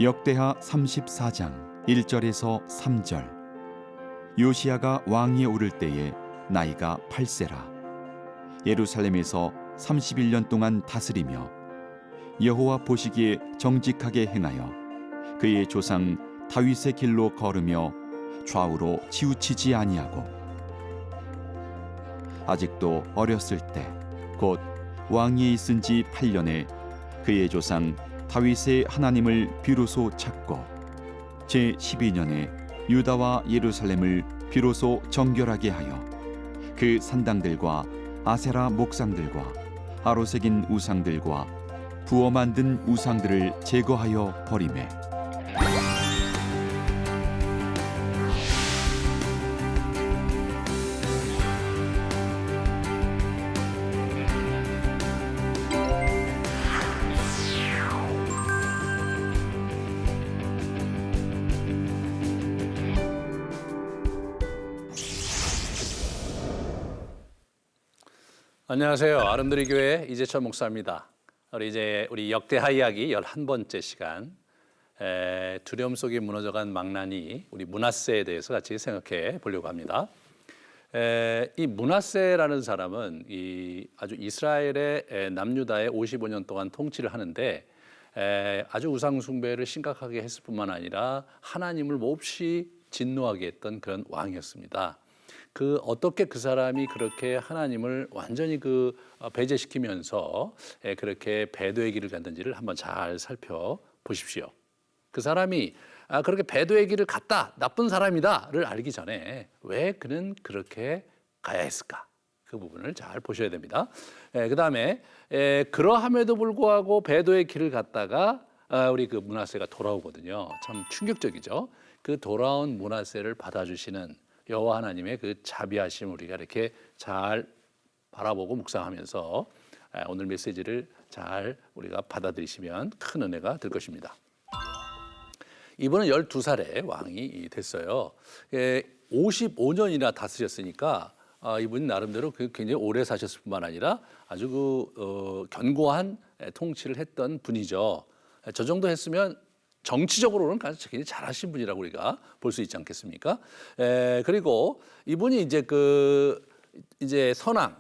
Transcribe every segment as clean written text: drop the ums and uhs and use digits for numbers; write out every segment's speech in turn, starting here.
역대하 34장 1절에서 3절. 요시야가 왕위에 오를 때에 나이가 8세라. 예루살렘에서 31년 동안 다스리며 여호와 보시기에 정직하게 행하여 그의 조상 다윗의 길로 걸으며 좌우로 치우치지 아니하고 아직도 어렸을 때 곧 왕위에 있은 지 8년에 그의 조상 다윗의 하나님을 비로소 찾고 제12년에 유다와 예루살렘을 비로소 정결하게 하여 그 산당들과 아세라 목상들과 아로새긴 우상들과 부어 만든 우상들을 제거하여 버리매. 안녕하세요. 아름드리 교회 이재철 목사입니다. 우리 역대하 이야기 11번째 시간, 두려움 속에 무너져간 망나니 우리 므낫세에 대해서 같이 생각해 보려고 합니다. 이 므낫세라는 사람은 아주 이스라엘의 남유다에 55년 동안 통치를 하는데 아주 우상 숭배를 심각하게 했을 뿐만 아니라 하나님을 몹시 진노하게 했던 그런 왕이었습니다. 어떻게 그 사람이 그렇게 하나님을 완전히 배제시키면서 그렇게 배도의 길을 갔는지를 한번 잘 살펴보십시오. 그 사람이 그렇게 배도의 길을 갔다, 나쁜 사람이다를 알기 전에 왜 그는 그렇게 가야 했을까? 그 부분을 잘 보셔야 됩니다. 그 다음에 그러함에도 불구하고 배도의 길을 갔다가 우리 므낫세가 돌아오거든요. 참 충격적이죠. 그 돌아온 므낫세를 받아주시는 여호와 하나님의 그 자비하심 우리가 이렇게 잘 바라보고 묵상하면서 오늘 메시지를 잘 우리가 받아들이시면 큰 은혜가 될 것입니다. 이분은 12살에 왕이 됐어요. 55년이나 다스렸으니까 이분이 나름대로 굉장히 오래 사셨을 뿐만 아니라 아주 견고한 통치를 했던 분이죠. 저 정도 했으면 정치적으로는 굉장히 잘하신 분이라고 우리가 볼 수 있지 않겠습니까? 그리고 이분이 이제 선왕,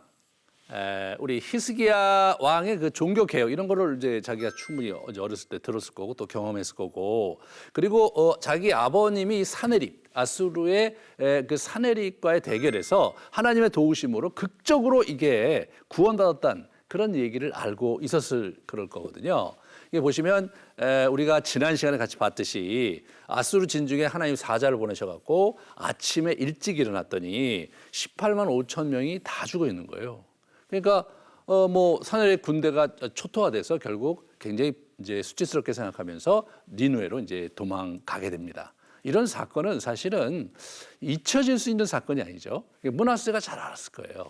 우리 히스기야 왕의 그 종교 개혁 이런 거를 이제 자기가 충분히 어렸을 때 들었을 거고 또 경험했을 거고, 그리고 자기 아버님이 사네립, 아수르의 그 사네립과의 대결에서 하나님의 도우심으로 극적으로 이게 구원받았다는 그런 얘기를 알고 있었을 그럴 거거든요. 이게 보시면 우리가 지난 시간에 같이 봤듯이 아수르 진중에 하나님 사자를 보내셔갖고 아침에 일찍 일어났더니 18만 5천 명이 다 죽어 있는 거예요. 그러니까 사내립 군대가 초토화돼서 결국 굉장히 이제 수치스럽게 생각하면서 니누에로 이제 도망가게 됩니다. 이런 사건은 사실은 잊혀질 수 있는 사건이 아니죠. 므낫세가 잘 알았을 거예요.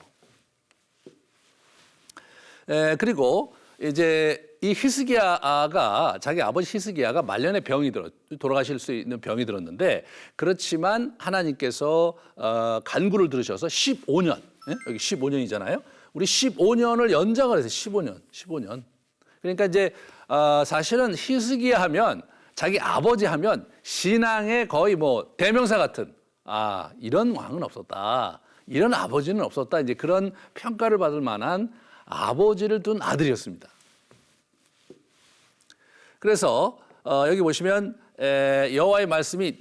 그리고 이제 이 히스기야가 자기 아버지 히스기야가 말년에 돌아가실 수 있는 병이 들었는데, 그렇지만 하나님께서 간구를 들으셔서 15년, 여기 15년이잖아요. 우리 15년을 연장을 해서 15년. 그러니까 이제 사실은 히스기야 하면 자기 아버지 하면 신앙의 거의 대명사 같은 이런 왕은 없었다, 이런 아버지는 없었다, 이제 그런 평가를 받을 만한 아버지를 둔 아들이었습니다. 그래서 여기 보시면 여호와의 말씀이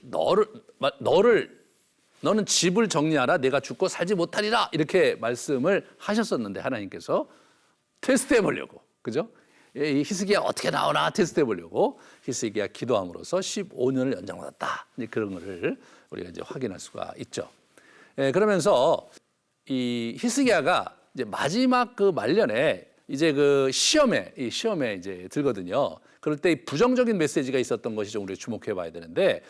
너는 집을 정리하라, 내가 죽고 살지 못하리라, 이렇게 말씀을 하셨었는데 하나님께서 테스트해 보려고, 그죠? 이 히스기야 어떻게 나오나 테스트해 보려고 히스기야 기도함으로써 15년을 연장받았다, 그런 거를 우리가 이제 확인할 수가 있죠. 그러면서 이 히스기야가 이제 마지막 말년에 이제 시험에 이제 들거든요. 그럴 때 부정적인 메시지가 있었던 것이 좀 우리가 주목해 봐야 되는데,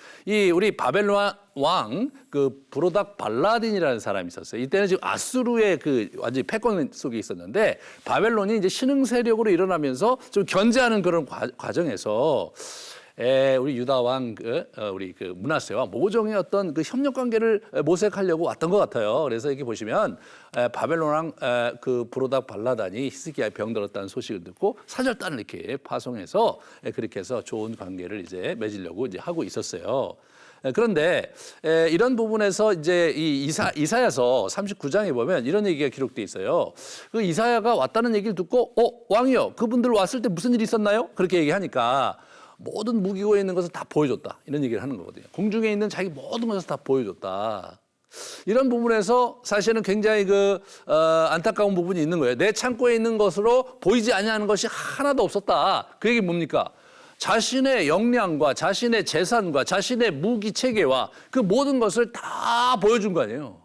우리 바벨론 왕 브로닥 발라딘이라는 사람이 있었어요. 이때는 지금 아수르의 완전히 패권 속에 있었는데, 바벨론이 이제 신흥 세력으로 일어나면서 좀 견제하는 그런 과정에서 우리 유다 왕 우리 그 므낫세와 모종의 어떤 그 협력 관계를 모색하려고 왔던 것 같아요. 그래서 이렇게 보시면 바벨론 왕 그 브로닥 발라단이 히스기야에 병들었다는 소식을 듣고 사절단을 이렇게 파송해서 그렇게 해서 좋은 관계를 이제 맺으려고 이제 하고 있었어요. 그런데 이런 부분에서 이제 이 이사야서 39장에 보면 이런 얘기가 기록돼 있어요. 그 이사야가 왔다는 얘기를 듣고 왕이요, 그분들 왔을 때 무슨 일이 있었나요? 그렇게 얘기하니까 모든 무기고에 있는 것을 다 보여줬다, 이런 얘기를 하는 거거든요. 공중에 있는 자기 모든 것을 다 보여줬다. 이런 부분에서 사실은 굉장히 안타까운 부분이 있는 거예요. 내 창고에 있는 것으로 보이지 아니하는 것이 하나도 없었다. 그 얘기 뭡니까? 자신의 역량과 자신의 재산과 자신의 무기 체계와 그 모든 것을 다 보여준 거 아니에요.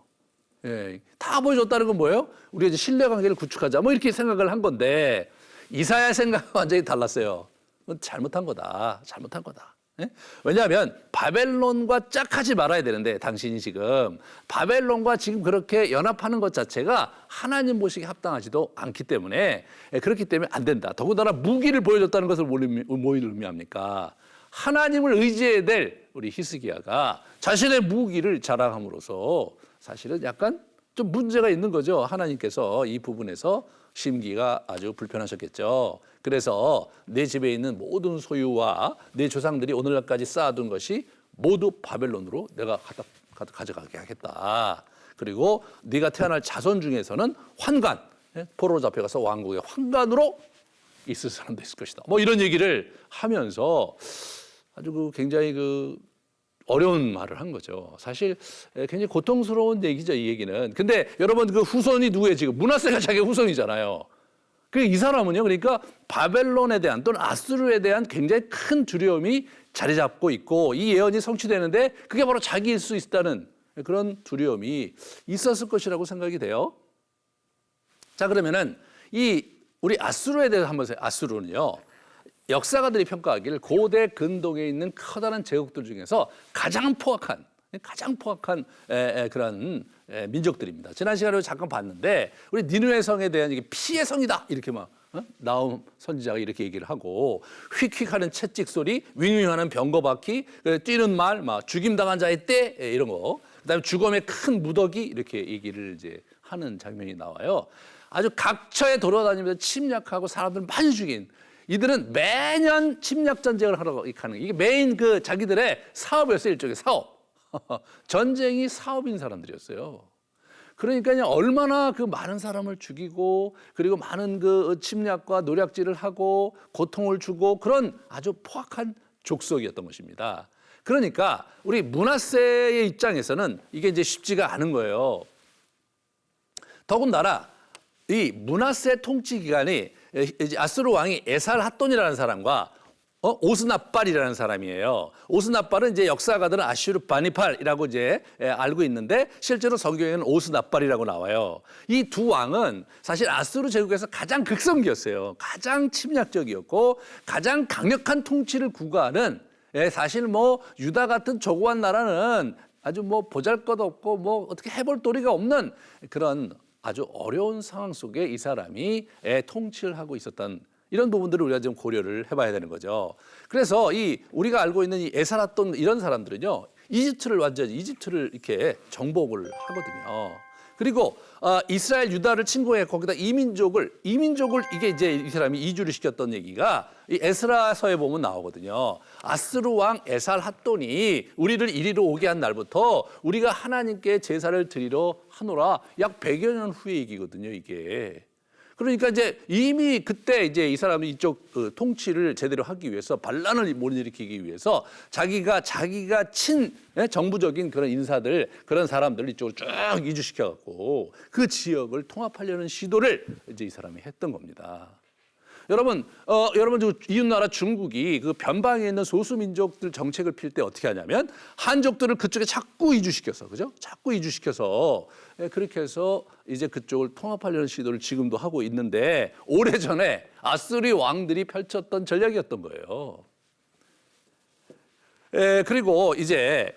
예, 다 보여줬다는 건 뭐예요? 우리가 이제 신뢰관계를 구축하자, 뭐 이렇게 생각을 한 건데 이사야의 생각은 완전히 달랐어요. 그건 잘못한 거다. 잘못한 거다. 예? 왜냐하면 바벨론과 짝하지 말아야 되는데 당신이 지금 바벨론과 지금 그렇게 연합하는 것 자체가 하나님 보시기에 합당하지도 않기 때문에 그렇기 때문에 안 된다. 더군다나 무기를 보여줬다는 것을 뭘 의미합니까? 하나님을 의지해야 될 우리 히스기야가 자신의 무기를 자랑함으로써 사실은 약간 좀 문제가 있는 거죠. 하나님께서 이 부분에서 심기가 아주 불편하셨겠죠. 그래서 내 집에 있는 모든 소유와 내 조상들이 오늘날까지 쌓아둔 것이 모두 바벨론으로 내가 가져가게 하겠다. 그리고 네가 태어날 자손 중에서는 환관, 포로로 잡혀가서 왕국의 환관으로 있을 사람도 있을 것이다. 뭐 이런 얘기를 하면서 아주 굉장히 어려운 말을 한 거죠. 사실 굉장히 고통스러운 얘기죠, 이 얘기는. 근데 여러분 그 후손이 누구예요? 지금 므낫세가 자기 후손이잖아요. 이 사람은요, 그러니까 바벨론에 대한 또는 아수르에 대한 굉장히 큰 두려움이 자리 잡고 있고 이 예언이 성취되는데 그게 바로 자기일 수 있다는 그런 두려움이 있었을 것이라고 생각이 돼요. 자, 그러면은 우리 아수르에 대해서 한번 보세요. 아수르는요, 역사가들이 평가하기를 고대 근동에 있는 커다란 제국들 중에서 가장 포악한 그런 민족들입니다. 지난 시간에 잠깐 봤는데 우리 니느웨 성에 대한 이게 피의 성이다 이렇게 막 나움 선지자가 이렇게 얘기를 하고 휙휙하는 채찍 소리, 윙윙하는 병거바퀴, 뛰는 말, 막 죽임당한 자의 때 이런 거, 그다음에 죽음의 큰 무더기 이렇게 얘기를 이제 하는 장면이 나와요. 아주 각처에 돌아다니면서 침략하고 사람들 많이 죽인. 이들은 매년 침략 전쟁을 하러 가는 이게 메인 자기들의 사업이었어요. 일종의 사업. 전쟁이 사업인 사람들이었어요. 그러니까 얼마나 많은 사람을 죽이고 그리고 많은 침략과 노략질을 하고 고통을 주고 그런 아주 포악한 족속이었던 것입니다. 그러니까 우리 므낫세의 입장에서는 이게 이제 쉽지가 않은 거예요. 더군다나 이 므낫세 통치 기간이 아수르 왕이 에살핫돈이라는 사람과 오스나빨이라는 사람이에요. 오스나빨은 이제 역사가들은 아슈르 바니팔이라고 이제 알고 있는데 실제로 성경에는 오스나빨이라고 나와요. 이 두 왕은 사실 아수르 제국에서 가장 극성기였어요. 가장 침략적이었고 가장 강력한 통치를 구가하는, 사실 유다 같은 조그만 나라는 아주 보잘것없고 어떻게 해볼 도리가 없는 그런 아주 어려운 상황 속에 이 사람이 통치를 하고 있었던 이런 부분들을 우리가 좀 고려를 해봐야 되는 거죠. 그래서 우리가 알고 있는 이 에살핫돈 이런 사람들은요, 이집트를 이렇게 정복을 하거든요. 그리고 이스라엘 유다를 침공해 거기다 이민족을 이게 이제 이 사람이 이주를 시켰던 얘기가 이 에스라서에 보면 나오거든요. 아스루 왕 에살핫돈이 우리를 이리로 오게 한 날부터 우리가 하나님께 제사를 드리러 하노라, 약 100여 년 후의 얘기거든요, 이게. 그러니까 이제 이미 그때 이제 이 사람이 이쪽 통치를 제대로 하기 위해서, 반란을 못 일으키기 위해서 자기가 정부적인 그런 인사들, 그런 사람들을 이쪽으로 쭉 이주시켜 갖고 그 지역을 통합하려는 시도를 이제 이 사람이 했던 겁니다. 여러분 이웃나라 중국이 그 변방에 있는 소수민족들 정책을 필 때 어떻게 하냐면 한족들을 그쪽에 자꾸 이주시켜서, 그죠? 자꾸 이주시켜서 그렇게 해서 이제 그쪽을 통합하려는 시도를 지금도 하고 있는데, 오래전에 아수리 왕들이 펼쳤던 전략이었던 거예요. 그리고 이제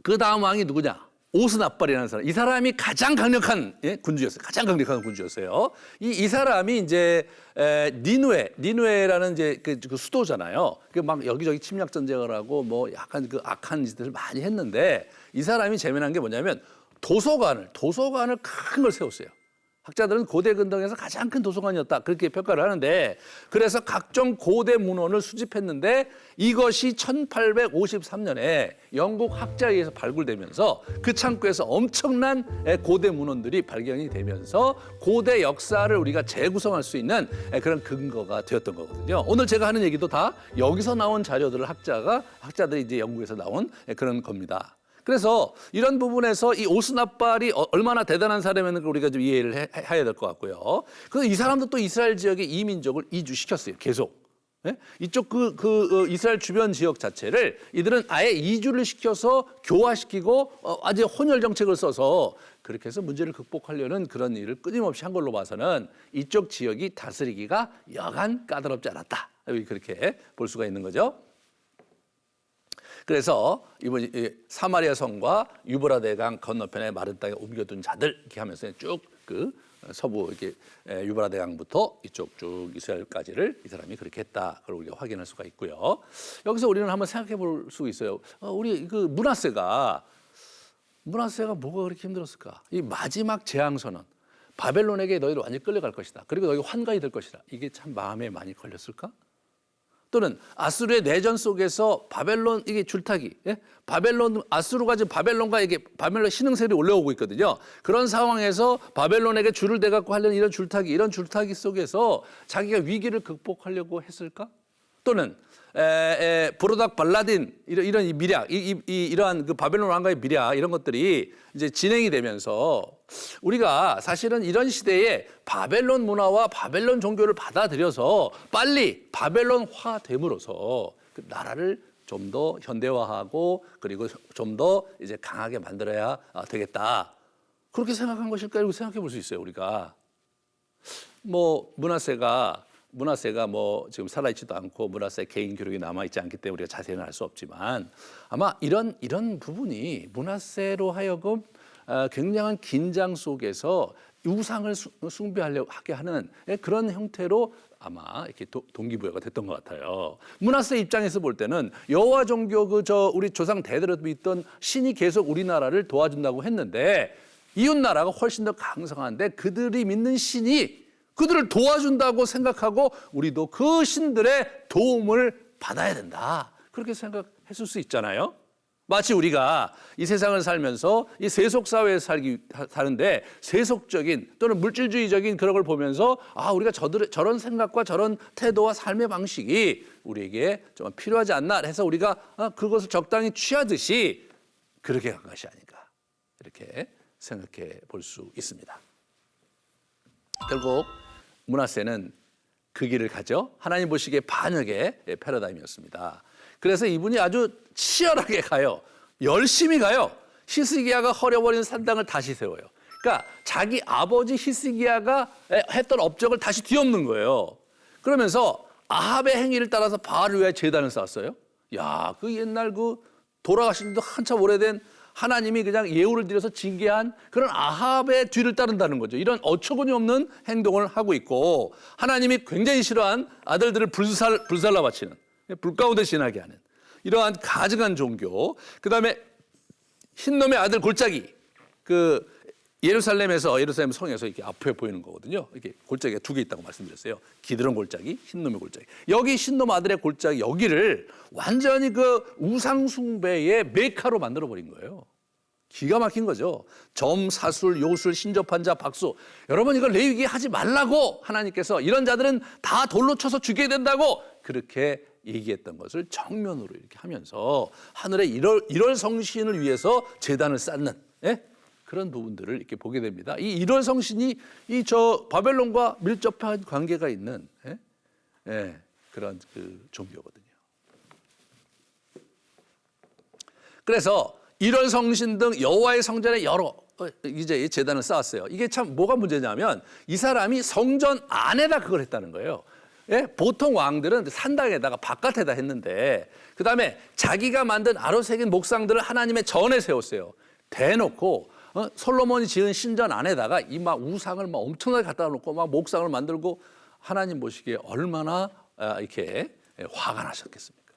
그 다음 왕이 누구냐? 오스나발이라는 사람, 이 사람이 가장 강력한 군주였어요. 가장 강력한 군주였어요. 이 사람이 이제 니누에라는 이제 그 수도잖아요. 그 막 여기저기 침략 전쟁을 하고 뭐 약간 그 악한 짓들을 많이 했는데 이 사람이 재미난 게 뭐냐면 도서관을 큰 걸 세웠어요. 학자들은 고대 근동에서 가장 큰 도서관이었다 그렇게 평가를 하는데 그래서 각종 고대 문헌을 수집했는데 이것이 1853년에 영국 학자에 의해서 발굴되면서 그 창고에서 엄청난 고대 문헌들이 발견이 되면서 고대 역사를 우리가 재구성할 수 있는 그런 근거가 되었던 거거든요. 오늘 제가 하는 얘기도 다 여기서 나온 자료들을 학자들이 이제 영국에서 나온 그런 겁니다. 그래서 이런 부분에서 이 오스나발이 얼마나 대단한 사람이었는가 우리가 좀 이해를 해야 될 것 같고요. 그래서 이 사람도 또 이스라엘 지역에 이민족을 이주시켰어요. 계속. 예? 이쪽 이스라엘 주변 지역 자체를 이들은 아예 이주를 시켜서 교화시키고 아주 혼혈 정책을 써서 그렇게 해서 문제를 극복하려는 그런 일을 끊임없이 한 걸로 봐서는 이쪽 지역이 다스리기가 여간 까다롭지 않았다. 그렇게 볼 수가 있는 거죠. 그래서 이번 사마리아 성과 유브라데 강 건너편에 마른 땅에 옮겨둔 자들 이렇게 하면서 쭉 그 서부 이렇게 유브라데 강부터 이쪽 쭉 이스라엘까지를 이 사람이 그렇게 했다. 그걸 우리가 확인할 수가 있고요. 여기서 우리는 한번 생각해 볼 수 있어요. 우리 그 므낫세가 뭐가 그렇게 힘들었을까? 이 마지막 재앙 선언. 바벨론에게 너희를 완전히 끌려갈 것이다. 그리고 너희가 환관이 될 것이다. 이게 참 마음에 많이 걸렸을까? 또는 아수르의 내전 속에서 바벨론 이게 줄타기, 아수르가 지금 바벨론과 이게 바벨론 신흥세력이 올라오고 있거든요. 그런 상황에서 바벨론에게 줄을 대갖고 하려는 이런 줄타기 속에서 자기가 위기를 극복하려고 했을까? 또는 브로닥 발라딘 이런 이 미략, 이러한 그 바벨론 왕가의 미략 이런 것들이 이제 진행이 되면서 우리가 사실은 이런 시대에 바벨론 문화와 바벨론 종교를 받아들여서 빨리 바벨론화 됨으로써 그 나라를 좀 더 현대화하고 그리고 좀 더 이제 강하게 만들어야 되겠다. 그렇게 생각한 것일까? 이렇게 생각해 볼 수 있어요, 우리가. 뭐 므낫세가 뭐 지금 살아있지도 않고 므낫세 개인 기록이 남아있지 않기 때문에 우리가 자세히는 알 수 없지만 아마 이런 부분이 므낫세로 하여금 굉장한 긴장 속에서 우상을 숭배하려고 하게 하는 그런 형태로 아마 이렇게 동기부여가 됐던 것 같아요. 므낫세 입장에서 볼 때는 여호와 종교 우리 조상 대대로 믿던 신이 계속 우리나라를 도와준다고 했는데 이웃 나라가 훨씬 더 강성한데 그들이 믿는 신이 그들을 도와준다고 생각하고 우리도 그 신들의 도움을 받아야 된다. 그렇게 생각했을 수 있잖아요. 마치 우리가 이 세상을 살면서 이 세속 사회에 사는데 세속적인 또는 물질주의적인 그런 걸 보면서 우리가 저런 생각과 저런 태도와 삶의 방식이 우리에게 좀 필요하지 않나 해서 우리가 그것을 적당히 취하듯이 그렇게 간 것이 아닌가 이렇게 생각해 볼 수 있습니다. 결국 므낫세는 그 길을 가죠. 하나님 보시기에 반역의 패러다임이었습니다. 그래서 이분이 아주 치열하게 가요. 열심히 가요. 히스기야가 허려버린 산당을 다시 세워요. 그러니까 자기 아버지 히스기야가 했던 업적을 다시 뒤엎는 거예요. 그러면서 아합의 행위를 따라서 바알을 위해 제단을 쌓았어요. 야, 그 옛날 돌아가신 지도 한참 오래된 하나님이 그냥 예우를 드려서 징계한 그런 아합의 뒤를 따른다는 거죠. 이런 어처구니 없는 행동을 하고 있고 하나님이 굉장히 싫어한 아들들을 불살라 바치는 불 가운데 지나게 하는 이러한 가증한 종교. 그다음에 흰놈의 아들 골짜기 예루살렘 성에서 이렇게 앞에 보이는 거거든요. 이렇게 골짜기가 2개 있다고 말씀드렸어요. 기드론 골짜기, 흰놈의 골짜기. 여기 흰놈 아들의 골짜기 여기를 완전히 우상 숭배의 메카로 만들어 버린 거예요. 기가 막힌 거죠. 점, 사술, 요술, 신접한 자, 박수. 여러분 이걸 레위기에 하지 말라고 하나님께서 이런 자들은 다 돌로 쳐서 죽여야 된다고 그렇게 얘기했던 것을 정면으로 이렇게 하면서 하늘의 일월 성신을 위해서 제단을 쌓는 그런 부분들을 이렇게 보게 됩니다. 이 일월 성신이 바벨론과 밀접한 관계가 있는 그런 종교거든요. 그래서 일월 성신 등 여호와의 성전에 여러 이제 제단을 쌓았어요. 이게 참 뭐가 문제냐면 이 사람이 성전 안에다 그걸 했다는 거예요. 보통 왕들은 산당에다가 바깥에다 했는데 그다음에 자기가 만든 아로새긴 목상들을 하나님의 전에 세웠어요. 대놓고 솔로몬이 지은 신전 안에다가 이 막 우상을 막 엄청나게 갖다 놓고 막 목상을 만들고 하나님 보시기에 얼마나 이렇게 화가 나셨겠습니까?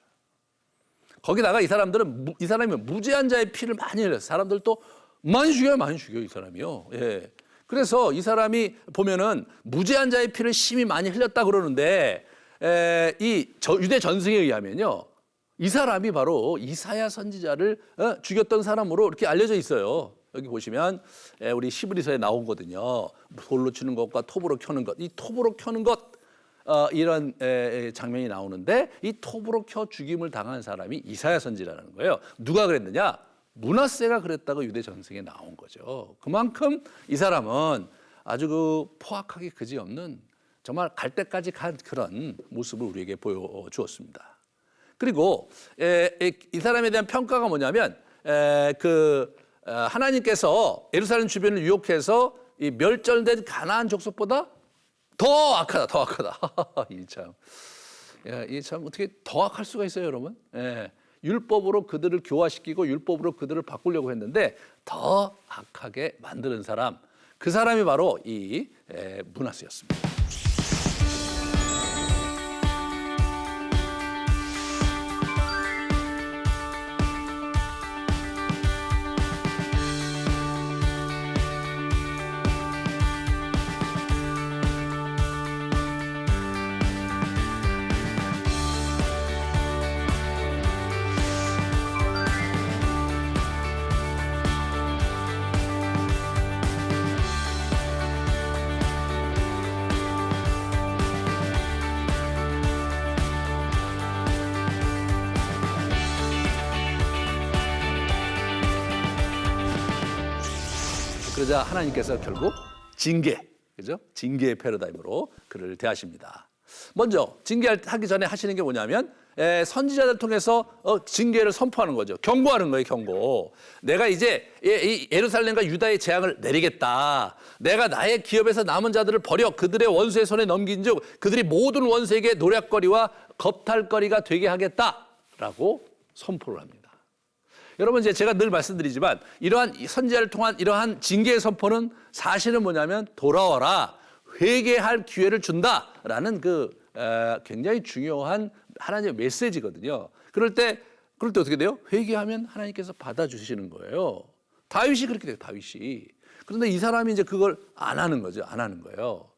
거기다가 이 사람이 무죄한 자의 피를 많이 흘렸어요. 사람들도 많이 죽여요, 이 사람이요. 예. 그래서 이 사람이 보면은 무죄한 자의 피를 심히 많이 흘렸다 그러는데 유대 전승에 의하면요. 이 사람이 바로 이사야 선지자를 죽였던 사람으로 이렇게 알려져 있어요. 여기 보시면 우리 히브리서에 나오거든요. 돌로 치는 것과 톱으로 켜는 것. 이 톱으로 켜는 것 이런 장면이 나오는데 이 톱으로 켜 죽임을 당한 사람이 이사야 선지자라는 거예요. 누가 그랬느냐? 므낫세가 그랬다고 유대 전승에 나온 거죠. 그만큼 이 사람은 아주 그 포악하기 그지없는 정말 갈 때까지 간 그런 모습을 우리에게 보여주었습니다. 그리고 이 사람에 대한 평가가 뭐냐면 하나님께서 예루살렘 주변을 유혹해서 이 멸절된 가나안 족속보다 더 악하다. 이 참 어떻게 더 악할 수가 있어요, 여러분? 율법으로 그들을 교화시키고 율법으로 그들을 바꾸려고 했는데 더 악하게 만드는 사람, 그 사람이 바로 이 므낫세였습니다. 그러자 하나님께서 결국 그죠? 징계의 패러다임으로 그를 대하십니다. 먼저 징계하기 전에 하시는 게 뭐냐면 선지자들 통해서 징계를 선포하는 거죠. 경고하는 거예요, 경고. 내가 이제 이 예루살렘과 유다의 재앙을 내리겠다. 내가 나의 기업에서 남은 자들을 버려 그들의 원수의 손에 넘긴즉 그들이 모든 원수에게 노략거리와 겁탈거리가 되게 하겠다라고 선포를 합니다. 여러분 이제 제가 늘 말씀드리지만 이러한 선지자를 통한 이러한 징계의 선포는 사실은 뭐냐면 돌아와라, 회개할 기회를 준다라는 굉장히 중요한 하나님의 메시지거든요. 그럴 때 어떻게 돼요? 회개하면 하나님께서 받아주시는 거예요. 다윗이 그렇게 돼요, 다윗이. 그런데 이 사람이 이제 그걸 안 하는 거죠, 안 하는 거예요.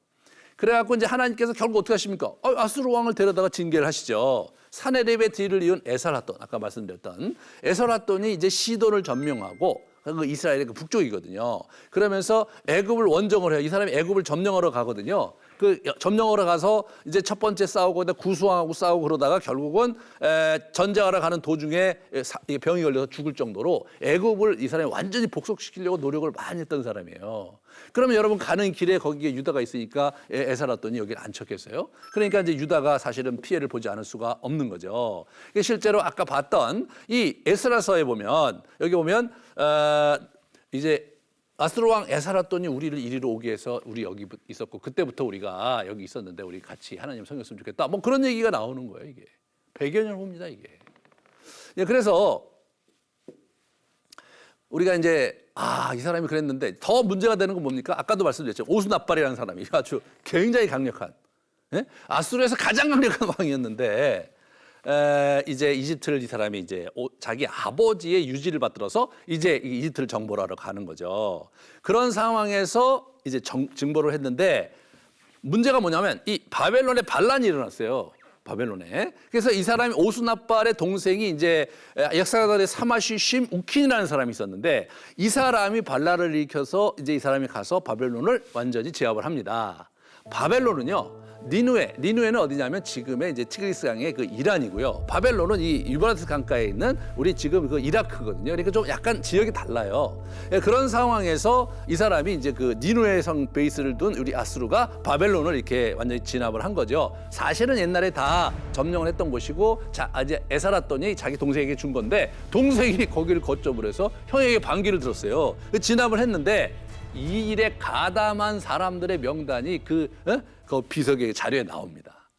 그래갖고 이제 하나님께서 결국 어떻게 하십니까? 아수르 왕을 데려다가 징계를 하시죠. 사네립의 뒤를 이은 에살핫돈, 아까 말씀드렸던 에살핫돈이 이제 시돈을 점령하고 그 이스라엘의 그 북쪽이거든요. 그러면서 애굽을 원정을 해요. 이 사람이 애굽을 점령하러 가거든요. 그 점령하러 가서 이제 첫 번째 싸우고 구수왕하고 싸우고 그러다가 결국은 전쟁하러 가는 도중에 병이 걸려서 죽을 정도로 애굽을 이 사람이 완전히 복속시키려고 노력을 많이 했던 사람이에요. 그러면 여러분 가는 길에 거기에 유다가 있으니까 에살핫돈이 여기를 안쳤겠어요. 그러니까 이제 유다가 사실은 피해를 보지 않을 수가 없는 거죠. 실제로 아까 봤던 이 에스라서에 보면 여기 보면 이제 아수르 왕 에살핫돈이 우리를 이리로 오게 해서 우리 여기 있었고 그때부터 우리가 여기 있었는데 우리 같이 하나님 섬겼으면 좋겠다. 뭐 그런 얘기가 나오는 거예요, 이게. 100여 년 후입니다, 이게. 그래서 우리가 이제 이 사람이 그랬는데 더 문제가 되는 건 뭡니까? 아까도 말씀드렸죠. 오순압발이라는 사람이 아주 굉장히 강력한, 아수르에서 가장 강력한 왕이었는데 이제 이집트를 이 사람이 이제 자기 아버지의 유지를 받들어서 이제 이집트를 정벌 하러 가는 거죠. 그런 상황에서 이제 증벌을 했는데 문제가 뭐냐면 이 바벨론에 반란이 일어났어요. 바벨론에. 그래서 이 사람이 오순압발의 동생이 이제 역사가들의 사마시 쉼 우킨이라는 사람이 있었는데 이 사람이 반란을 일으켜서 이제 이 사람이 가서 바벨론을 완전히 제압을 합니다. 바벨론은요. 니누에는 어디냐면 지금의 이제 티그리스 강의 그 이란이고요. 바벨론은 이 유브라테스 강가에 있는 우리 지금 그 이라크거든요. 그러니까 좀 약간 지역이 달라요. 그런 상황에서 이 사람이 이제 그 니누에 성 베이스를 둔 우리 아수르가 바벨론을 이렇게 완전히 진압을 한 거죠. 사실은 옛날에 다 점령을 했던 곳이고 이제 에살핫돈이 자기 동생에게 준 건데 동생이 거기를 거점으로 해서 형에게 반기를 들었어요. 진압을 했는데 이 일에 가담한 사람들의 명단이 그 비석의 자료에 나옵니다.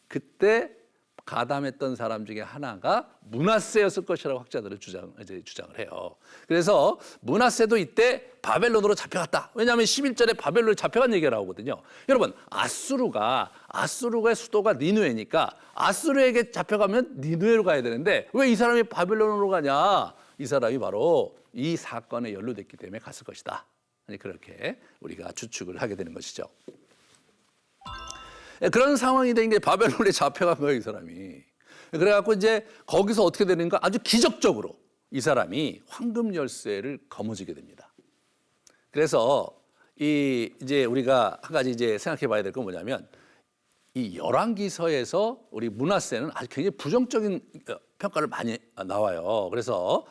그때 가담했던 사람 중에 하나가 므낫세였을 것이라고 학자들은 주장을 해요. 그래서 므낫세도 이때 바벨론으로 잡혀갔다. 왜냐하면 11절에 바벨론에 잡혀간 얘기가 나오거든요. 여러분, 아수르의 수도가 니누에니까 아수르에게 잡혀가면 니누에로 가야 되는데 왜 이 사람이 바벨론으로 가냐? 이 사람이 바로 이 사건에 연루됐기 때문에 갔을 것이다. 그렇게 우리가 추측을 하게 되는 것이죠. 그런 상황이 된 게 바벨론에 잡혀간 거예요, 이 사람이. 그래갖고 이제 거기서 어떻게 되는가? 아주 기적적으로 이 사람이 황금 열쇠를 거머쥐게 됩니다. 그래서 이제 우리가 한 가지 이제 생각해봐야 될 건 뭐냐면 이 열왕기서에서 우리 므낫세는 아주 굉장히 부정적인 평가를 많이 나와요. 그래서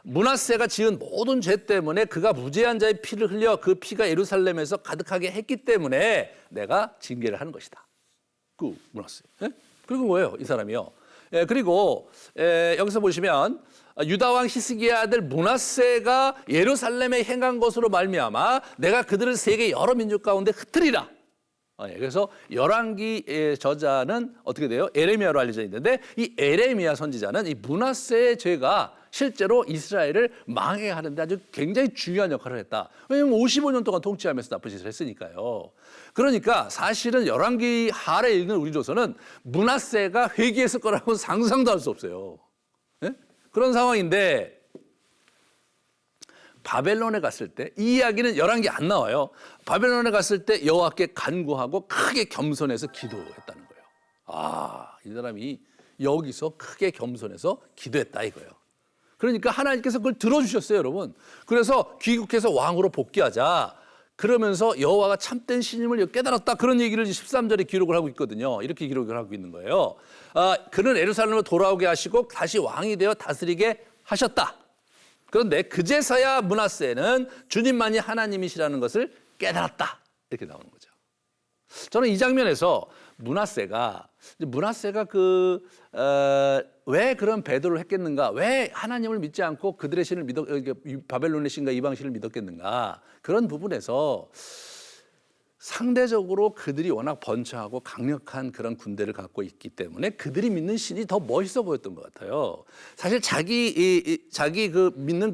므낫세가 지은 모든 죄 때문에 그가 무죄한 자의 피를 흘려 그 피가 예루살렘에서 가득하게 했기 때문에 내가 징계를 하는 것이다. 그 므낫세. 예? 그리고 뭐예요? 이 사람이요. 예, 그리고 여기서 보시면 유다 왕 히스기야 아들 므낫세가 예루살렘에 행한 것으로 말미암아 내가 그들을 세계 여러 민족 가운데 흩트리라. 그래서 열왕기 저자는 어떻게 돼요? 에레미야로 알려져 있는데 이 에레미야 선지자는 이 므낫세의 죄가 실제로 이스라엘을 망하게 하는데 아주 굉장히 중요한 역할을 했다. 왜냐하면 55년 동안 통치하면서 나쁜 짓을 했으니까요. 그러니까 사실은 열왕기 하에 읽는 우리로서는 므낫세가 회개했을 거라고 상상도 할 수 없어요. 네? 그런 상황인데 바벨론에 갔을 때 이 이야기는 열왕기 안 나와요. 바벨론에 갔을 때 여호와께 간구하고 크게 겸손해서 기도했다는 거예요. 이 사람이 여기서 크게 겸손해서 기도했다 이거예요. 그러니까 하나님께서 그걸 들어주셨어요, 여러분. 그래서 귀국해서 왕으로 복귀하자. 그러면서 여호와가 참된 신임을 깨달았다. 그런 얘기를 13절에 기록을 하고 있거든요. 이렇게 기록을 하고 있는 거예요. 그는 예루살렘으로 돌아오게 하시고 다시 왕이 되어 다스리게 하셨다. 그런데 그제서야 므낫세는 주님만이 하나님이시라는 것을 깨달았다. 이렇게 나오는 거죠. 저는 이 장면에서 므낫세가 왜 그런 배도를 했겠는가? 왜 하나님을 믿지 않고 그들의 신을 바벨론의 신과 이방 신을 믿었겠는가? 그런 부분에서 상대적으로 그들이 워낙 번창하고 강력한 그런 군대를 갖고 있기 때문에 그들이 믿는 신이 더 멋있어 보였던 것 같아요. 사실 자기 그 믿는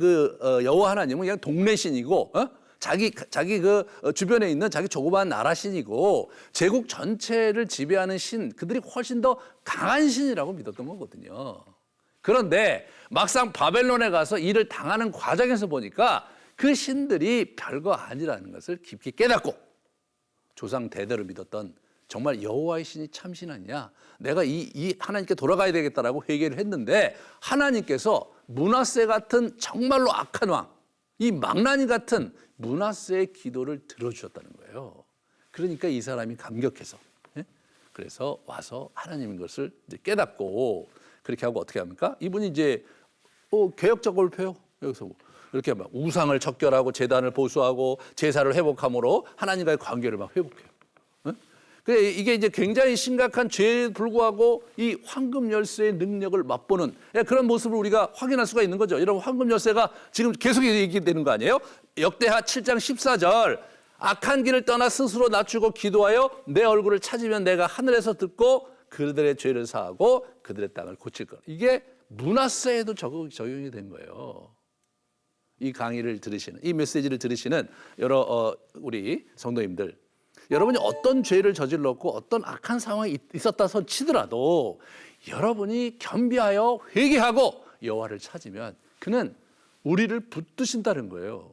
여호와 하나님은 그냥 동네 신이고, 자기 그 주변에 있는 자기 조그마한 나라 신이고 제국 전체를 지배하는 신, 그들이 훨씬 더 강한 신이라고 믿었던 거거든요. 그런데 막상 바벨론에 가서 일을 당하는 과정에서 보니까 그 신들이 별거 아니라는 것을 깊이 깨닫고 조상 대대로 믿었던 정말 여호와의 신이 참신 아니냐, 내가 이 하나님께 돌아가야 되겠다라고 회개를 했는데 하나님께서 므낫세 같은 정말로 악한 왕, 이 망나니 같은 므낫세의 기도를 들어주셨다는 거예요. 그러니까 이 사람이 감격해서, 그래서 와서 하나님인 것을 이제 깨닫고 그렇게 하고 어떻게 합니까? 이분이 이제 개혁적을 펴요. 여기서 이렇게 막 우상을 척결하고 제단을 보수하고 제사를 회복함으로 하나님과의 관계를 막 회복해요. 이게 이제 굉장히 심각한 죄에 불구하고 이 황금 열쇠의 능력을 맛보는 그런 모습을 우리가 확인할 수가 있는 거죠. 여러분, 황금 열쇠가 지금 계속 얘기되는 거 아니에요? 역대하 7장 14절, 악한 길을 떠나 스스로 낮추고 기도하여 내 얼굴을 찾으면 내가 하늘에서 듣고 그들의 죄를 사하고 그들의 땅을 고칠 것. 이게 므낫세에도 적용이 된 거예요. 이 강의를 들으시는, 이 메시지를 들으시는 여러 우리 성도님들, 여러분이 어떤 죄를 저질렀고 어떤 악한 상황이 있었다 손 치더라도 여러분이 겸비하여 회개하고 여호와를 찾으면 그는 우리를 붙드신다는 거예요.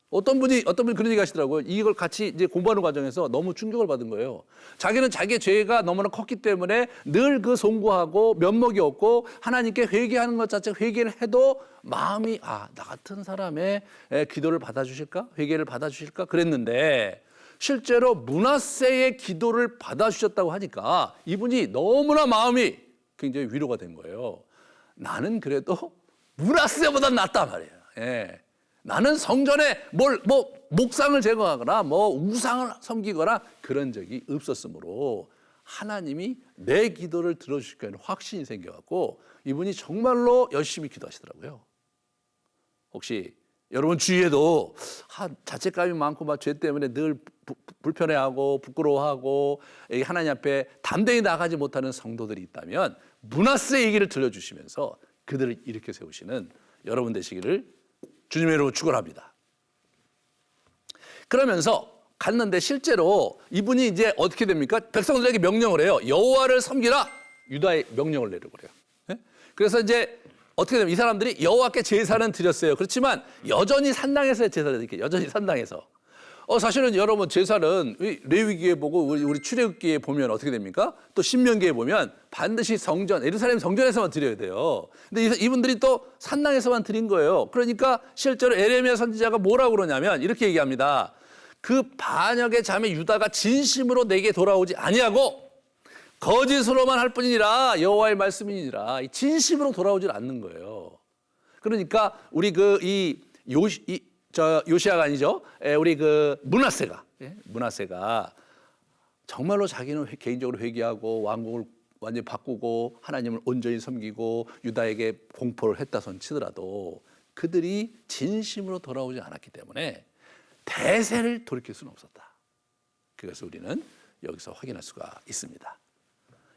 어떤 분이 그런 얘기 하시더라고요. 이걸 같이 이제 공부하는 과정에서 너무 충격을 받은 거예요. 자기는 자기의 죄가 너무나 컸기 때문에 늘 그 송구하고 면목이 없고 하나님께 회개하는 것 자체 회개를 해도 마음이 나 같은 사람의 기도를 받아주실까? 회개를 받아주실까? 그랬는데 실제로 므낫세의 기도를 받아주셨다고 하니까 이분이 너무나 마음이 굉장히 위로가 된 거예요. 나는 그래도 므낫세보다 낫단 말이에요. 예. 나는 성전에 목상을 제거하거나 우상을 섬기거나 그런 적이 없었으므로 하나님이 내 기도를 들어주실 거라는 확신이 생겨갖고 이분이 정말로 열심히 기도하시더라고요. 혹시 여러분 주위에도 자책감이 많고 막 죄 때문에 늘 불편해하고 부끄러워하고 하나님 앞에 담대히 나가지 못하는 성도들이 있다면 므낫세 얘기를 들려주시면서 그들을 일으켜 세우시는 여러분 되시기를 주님의 이름으로 축원합니다. 그러면서 갔는데 실제로 이분이 이제 어떻게 됩니까? 백성들에게 명령을 해요. 여호와를 섬기라. 유다에 명령을 내리고 그래요. 예? 그래서 이제 어떻게 되면 이 사람들이 여호와께 제사는 드렸어요. 그렇지만 여전히 산당에서 제사를 드릴게요. 여전히 산당에서. 사실은 여러분 제사는 레위기에 보고 우리 출애굽기에 보면 어떻게 됩니까? 또 신명기에 보면 반드시 성전, 예루살렘 성전에서만 드려야 돼요. 근데 이분들이 또 산당에서만 드린 거예요. 그러니까 실제로 에레미야 선지자가 뭐라고 그러냐면 이렇게 얘기합니다. 그 반역의 자매 유다가 진심으로 내게 돌아오지 아니하고 거짓으로만 할 뿐이니라 여호와의 말씀이니라. 진심으로 돌아오질 않는 거예요. 그러니까 우리 요시아가 아니죠. 우리 므낫세가 정말로 자기는 개인적으로 회개하고 왕국을 완전히 바꾸고 하나님을 온전히 섬기고 유다에게 공포를 했다 손 치더라도 그들이 진심으로 돌아오지 않았기 때문에 대세를 돌이킬 수는 없었다. 그것을 우리는 여기서 확인할 수가 있습니다.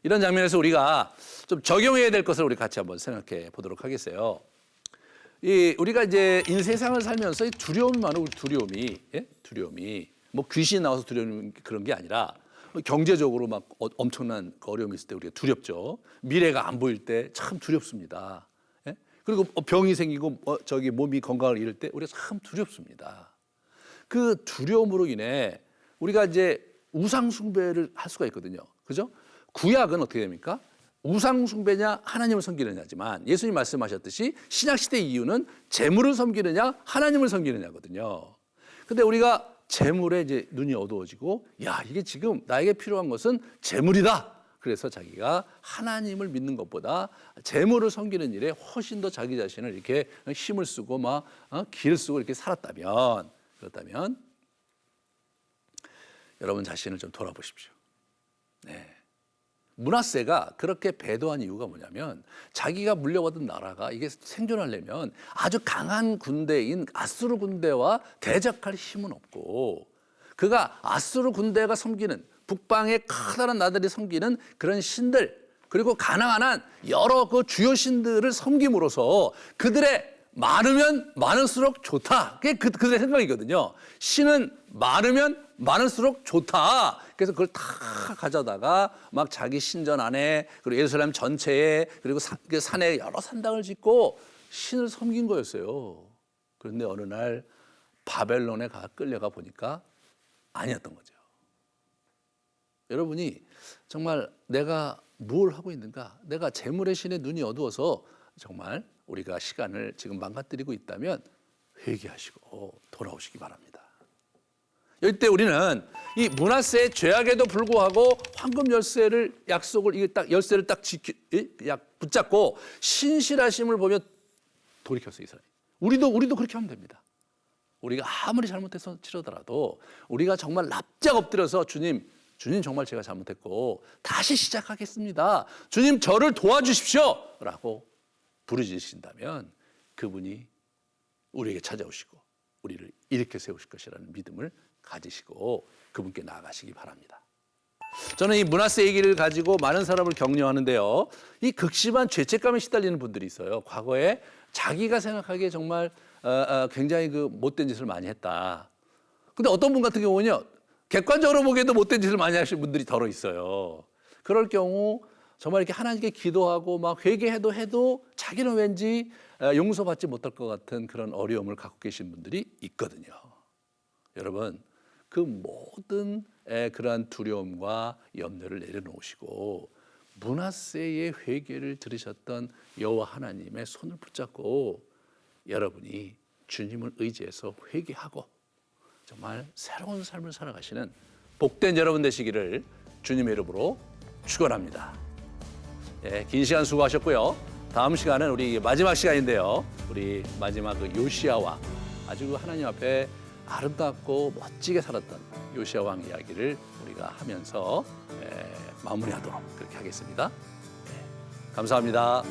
이런 장면에서 우리가 좀 적용해야 될 것을 우리 같이 한번 생각해 보도록 하겠어요. 우리가 이제 이 세상을 살면서 이 두려움이 많은 두려움이 뭐 귀신이 나와서 두려움 그런 게 아니라 경제적으로 막 엄청난 어려움이 있을 때 우리가 두렵죠. 미래가 안 보일 때 참 두렵습니다. 예? 그리고 병이 생기고 몸이 건강을 잃을 때 우리가 참 두렵습니다. 그 두려움으로 인해 우리가 이제 우상 숭배를 할 수가 있거든요. 그죠? 구약은 어떻게 됩니까? 우상 숭배냐 하나님을 섬기느냐지만 예수님 말씀하셨듯이 신약 시대 이유는 재물을 섬기느냐 하나님을 섬기느냐거든요. 근데 우리가 재물에 이제 눈이 어두워지고 이게 지금 나에게 필요한 것은 재물이다. 그래서 자기가 하나님을 믿는 것보다 재물을 섬기는 일에 훨씬 더 자기 자신을 이렇게 힘을 쓰고 기를 쓰고 이렇게 살았다면 그렇다면 여러분 자신을 좀 돌아보십시오. 네. 므낫세가 그렇게 배도한 이유가 뭐냐면 자기가 물려받은 나라가 이게 생존하려면 아주 강한 군대인 아수르 군대와 대적할 힘은 없고 그가 아수르 군대가 섬기는 북방의 커다란 나라들이 섬기는 그런 신들 그리고 가나안 한 여러 그 주요 신들을 섬김으로써 그들의 많으면 많을수록 좋다. 그게 그들의 생각이거든요. 신은 많으면 많을수록 좋다. 그래서 그걸 다 가져다가 막 자기 신전 안에 그리고 예루살렘 전체에 그리고 산에 여러 산당을 짓고 신을 섬긴 거였어요. 그런데 어느 날 바벨론에 끌려가 보니까 아니었던 거죠. 여러분이 정말 내가 뭘 하고 있는가? 내가 재물의 신에 눈이 어두워서 정말 우리가 시간을 지금 망가뜨리고 있다면 회개하시고 돌아오시기 바랍니다. 이때 우리는 이 므낫세의 죄악에도 불구하고 황금 열쇠를 열쇠를 딱 붙잡고 신실하심을 보며 돌이켰어요. 이스라엘. 우리도 그렇게 하면 됩니다. 우리가 아무리 잘못해서 치르더라도 우리가 정말 납작 엎드려서 주님 정말 제가 잘못했고 다시 시작하겠습니다. 주님 저를 도와주십시오. 라고 부르짖으신다면 그분이 우리에게 찾아오시고 우리를 일으켜 세우실 것이라는 믿음을 가지시고 그분께 나아가시기 바랍니다. 저는 이 므낫세 얘기를 가지고 많은 사람을 격려하는데요. 이 극심한 죄책감에 시달리는 분들이 있어요. 과거에 자기가 생각하기에 정말 굉장히 그 못된 짓을 많이 했다. 근데 어떤 분 같은 경우는요. 객관적으로 보기에도 못된 짓을 많이 하시는 분들이 더러 있어요. 그럴 경우 정말 이렇게 하나님께 기도하고 막 회개해도 자기는 왠지 용서받지 못할 것 같은 그런 어려움을 갖고 계신 분들이 있거든요. 여러분 그 모든 그러한 두려움과 염려를 내려놓으시고 므낫세의 회개를 들으셨던 여호와 하나님의 손을 붙잡고 여러분이 주님을 의지해서 회개하고 정말 새로운 삶을 살아가시는 복된 여러분 되시기를 주님의 이름으로 축원합니다. 긴 시간 수고하셨고요. 다음 시간은 우리 마지막 시간인데요. 우리 마지막 그 요시야 아주 하나님 앞에 아름답고 멋지게 살았던 요시야 왕 이야기를 우리가 하면서 마무리하도록 그렇게 하겠습니다. 감사합니다.